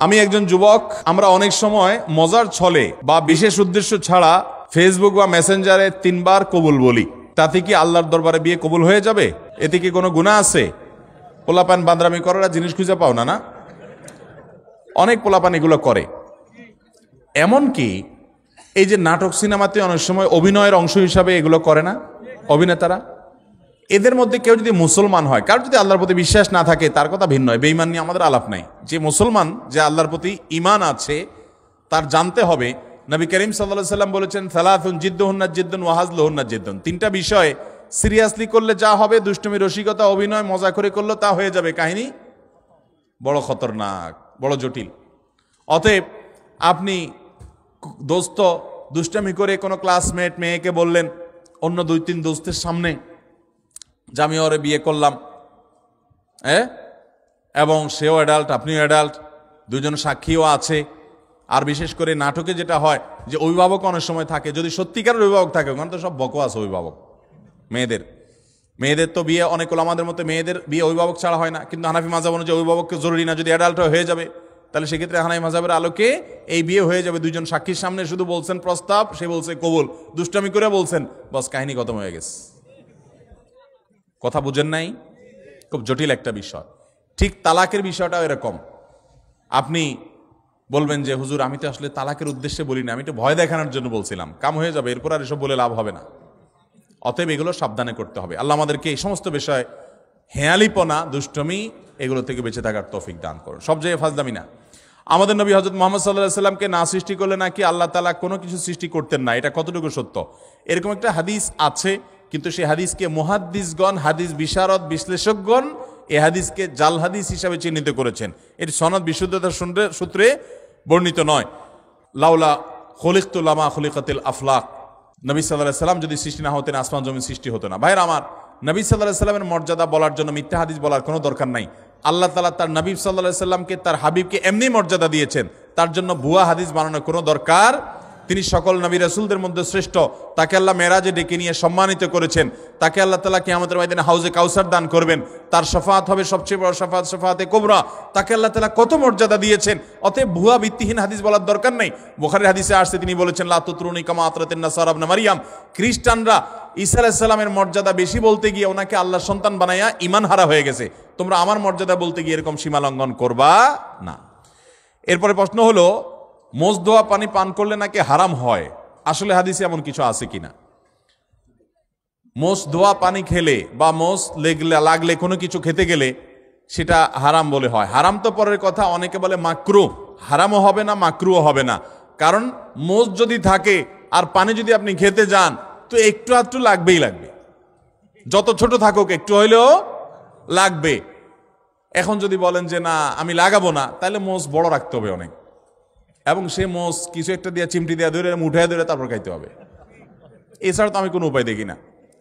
আমি একজন যুবক, আমরা অনেক সময় মজার ছলে বা বিশেষ উদ্দেশ্য ছাড়া ফেসবুক বা মেসেঞ্জারে 3 বার কবুল বলি। তাতে কি আল্লাহর দরবারে বিয়ে কবুল হয়ে যাবে? এতে কি কোনো গুনাহ আছে? পোলাপান বান্দরামি করার জিনিস খুঁজে পাও না? অনেক পোলাপান এগুলো করে। এমনকি এই যে নাটক সিনেমাতে অনেক সময় অভিনয়ের অংশ হিসাবে এগুলো করে না অভিনেতারা? এদের মধ্যে কেউ যদি মুসলমান হয়, কারোর যদি আল্লাহর প্রতি বিশ্বাস না থাকে তার কথা ভিন্ন হয়, বেঈমান নিয়ে আমাদের আলাপ নাই। যে মুসলমান, যে আল্লাহর প্রতি ঈমান আছে, তার জানতে হবে নবী করিম সাল্লাল্লাহু আলাইহি ওয়াসাল্লাম বলেছেন সালাতুন জিদ্দুহুন্না জিদ্দুন ওয়া হাজলুহুন্না জিদ্দুন। 3টা বিষয় সিরিয়াসলি করলে যা হবে, দুষ্টুমি, রসিকতা, অভিনয়, মজা করে করলে তা হয়ে যাবে কাহিনী বড় খতরনাক, বড় জটিল। অতএব আপনি দোস্ত দুষ্টামি করে কোনো ক্লাসমেট মেয়েকে বললেন অন্য 2-3 দোস্তের সামনে যে আমি ওরে বিয়ে করলাম, এবং সেও অ্যাডাল্ট, আপনিও অ্যাডাল্ট, দুজন সাক্ষীও আছে। আর বিশেষ করে নাটকে যেটা হয় যে অভিভাবক অনেক সময় থাকে, যদি সত্যিকারের অভিভাবক থাকে, ওখানে তো সব বকওয়াস অভিভাবক। মেয়েদের তো বিয়ে অনেক আমাদের মতো মেয়েদের বিয়ে অভিভাবক ছাড়া হয় না, কিন্তু হানাফি মাযহাব অনুযায়ী অভিভাবককে জরুরি না, যদি অ্যাডাল্ট হয়ে যাবে তাহলে সেক্ষেত্রে হানাফি মাযহাবের আলোকে এই বিয়ে হয়ে যাবে। 2জন সাক্ষীর সামনে শুধু বলছেন প্রস্তাব, সে বলছে কবুল, দুষ্টামি করে বলছেন, বাস কাহিনী খতম হয়ে গেছে। কথা বুঝেন নাই? খুব জটিল একটা বিষয়। ঠিক তালাকের বিষয়টাও এরকম। আপনি বলবেন যে হুজুর আমি তো আসলে তালাকের উদ্দেশ্যে বলি না, আমি একটু ভয় দেখানোর জন্য বলছিলাম, কাম হয়ে যাবে, এরপর আর এসব বলে লাভ হবে না। অতএব এগুলো সাবধানে করতে হবে। আল্লাহ আমাদেরকে এই সমস্ত বিষয়, হেয়ালিপনা, দুষ্টমি, এগুলো থেকে বেঁচে থাকার তৌফিক দান করুন। সব জায়গায় ফাজলামি না। আমাদের নবী হযরত মুহাম্মদ সাল্লাল্লাহু আলাইহি ওয়াসাল্লামকে না সৃষ্টি করলে নাকি আল্লাহ তাআলা কোনো কিছু সৃষ্টি করতেন না। এটা কতটুকু সত্য? এরকম একটা হাদিস আছে, কিন্তু সেই হাদিসকে মুহাদ্দিসগণ, হাদিস বিশারদ, বিশ্লেষকগণ এই হাদিসকে জাল হাদিস হিসাবে চিহ্নিত করেছেন। এর সনদ বিশুদ্ধতার সূত্রে বর্ণিত নয়। লাউলা খলিকতু লামা খলিকাতিল আফলাক, নবী সাল্লাল্লাহু আলাইহি ওয়াসাল্লাম যদি সৃষ্টি না হতেন আসমান জমিন সৃষ্টি হতো না। ভাইরা আমার, নবী সাল্লাল্লাহু আলাইহি ওয়াসাল্লামের মর্যাদা বলার জন্য মিথ্যা হাদিস বলার কোনো দরকার নাই। আল্লাহ তাআলা তার নবী সাল্লাল্লাহু আলাইহি ওয়াসাল্লামকে, তার হাবিবকে এমনি মর্যাদা দিয়েছেন, তার জন্য ভুয়া হাদিস বানানোর কোনো দরকার। তিনি সকল নবী রাসূলদের মধ্যে শ্রেষ্ঠ, তাকে আল্লাহ মেরাজে ডেকে নিয়ে সম্মানিত করেছেন, তাকে আল্লাহ তাআলা কিয়ামতের ময়দানে হাউজে কাউসার দান করবেন, তার শাফাআত হবে সবচেয়ে বড় শাফাআত, শাফাআতে কুবরা। তাকে আল্লাহ তাআলা কত মর্যাদা দিয়েছেন। অতএব ভুয়া ভিত্তিহীন হাদিস বলার দরকার নেই। বুখারীর হাদিসে আসছে, তিনি বলেছেন লা তুতরুনি কামা আতরাতিন নাসারা ইবনে মারইয়াম। খ্রিস্টানরা ঈসা আলাইহিস সালামের মর্যাদা বেশি বলতে গিয়ে ওনাকে আল্লাহর সন্তান বানায়া ঈমান হারা হয়ে গেছে। তোমরা আমার মর্যাদা বলতে গিয়ে এরকম সীমা লঙ্ঘন করবা না। এরপরে প্রশ্ন হলো, মোজ ধোয়া পানি পান করলে নাকি হারাম হয়, আসলে হাদিসে এমন কিছু আছে কিনা? মোজ ধোয়া পানি খেলে বা মোজ লাগলে কোনো কিছু খেতে গেলে সেটা হারাম বলে হয়। হারাম তো পরের কথা, অনেকে বলে মাকরুহ। হারামও হবে না, মাকরুহও হবে না। কারণ মোজ যদি থাকে আর পানি যদি আপনি খেতে যান, তো একটু আধটু লাগবেই লাগবে, যত ছোট থাকুক একটু হইলেও লাগবে। এখন যদি বলেন যে না আমি লাগাবো না, তাহলে মোজ বড় রাখতে হবে অনেক, এবং সে মোষ কিছু একটা দিয়ে চিমটি দিয়ে ধরে উঠায় ধরে তারপর খাইতে হবে। এছাড়া তো আমি কোনো উপায় দেখি না।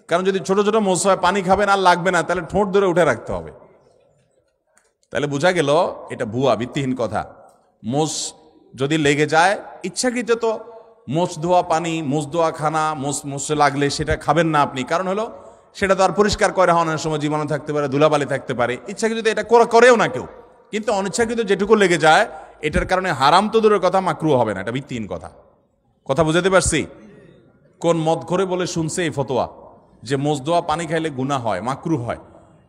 কারণ যদি ছোট ছোট মোষ হয়, পানি খাবেন আর লাগবে না, তাহলে ঠোঁট ধরে উঠে রাখতে হবে। তাহলে বোঝা গেল এটা ভুয়া, ভিত্তিহীন কথা। মোষ যদি লেগে যায় ইচ্ছাকৃত, তো মোষ ধোয়া পানি, মোষ ধোয়া খানা, মোষে লাগলে সেটা খাবেন না আপনি। কারণ হলো সেটা তো আর পরিষ্কার করে হওয়ার সময় জীবাণু থাকতে পারে, ধুলাবালি থাকতে পারে। ইচ্ছাকৃত এটা করেও না কেউ, কিন্তু অনিচ্ছাকৃত যেটুকু লেগে যায়, এটার কারণে হারাম তো দূরের কথা, মাকরুহ হবে না। এটা ভিত্তিহীন কথা। কথা বুঝাতে পারছি? কোন মদ ঘরে বলে শুনছে এই ফতোয়া যে মোজ ধোয়া পানি খাইলে গুনাহ হয়, মাকরুহ হয়।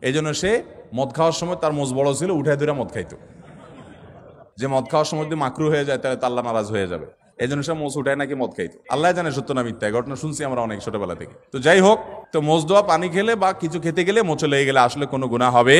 এই জন্য সে মদ খাওয়ার সময় তার মোজ বড় ছিল, উঠায় ধরে মদ খাইতো। যে মদ খাওয়ার সময় যদি মাকরুহ হয়ে যায় তাহলে আল্লাহ নারাজ হয়ে যাবে, এই জন্য সে মোজ উঠায় নাকি মদ খাইতো। আল্লাহ জানে সত্য না মিথ্যা, ঘটনা শুনছি আমরা অনেক ছোটবেলা থেকে। তো যাই হোক, তো মোজ ধোয়া পানি খেলে বা কিছু খেতে গেলে, মোচে লেগে গেলে আসলে কোনো গুনাহ হবে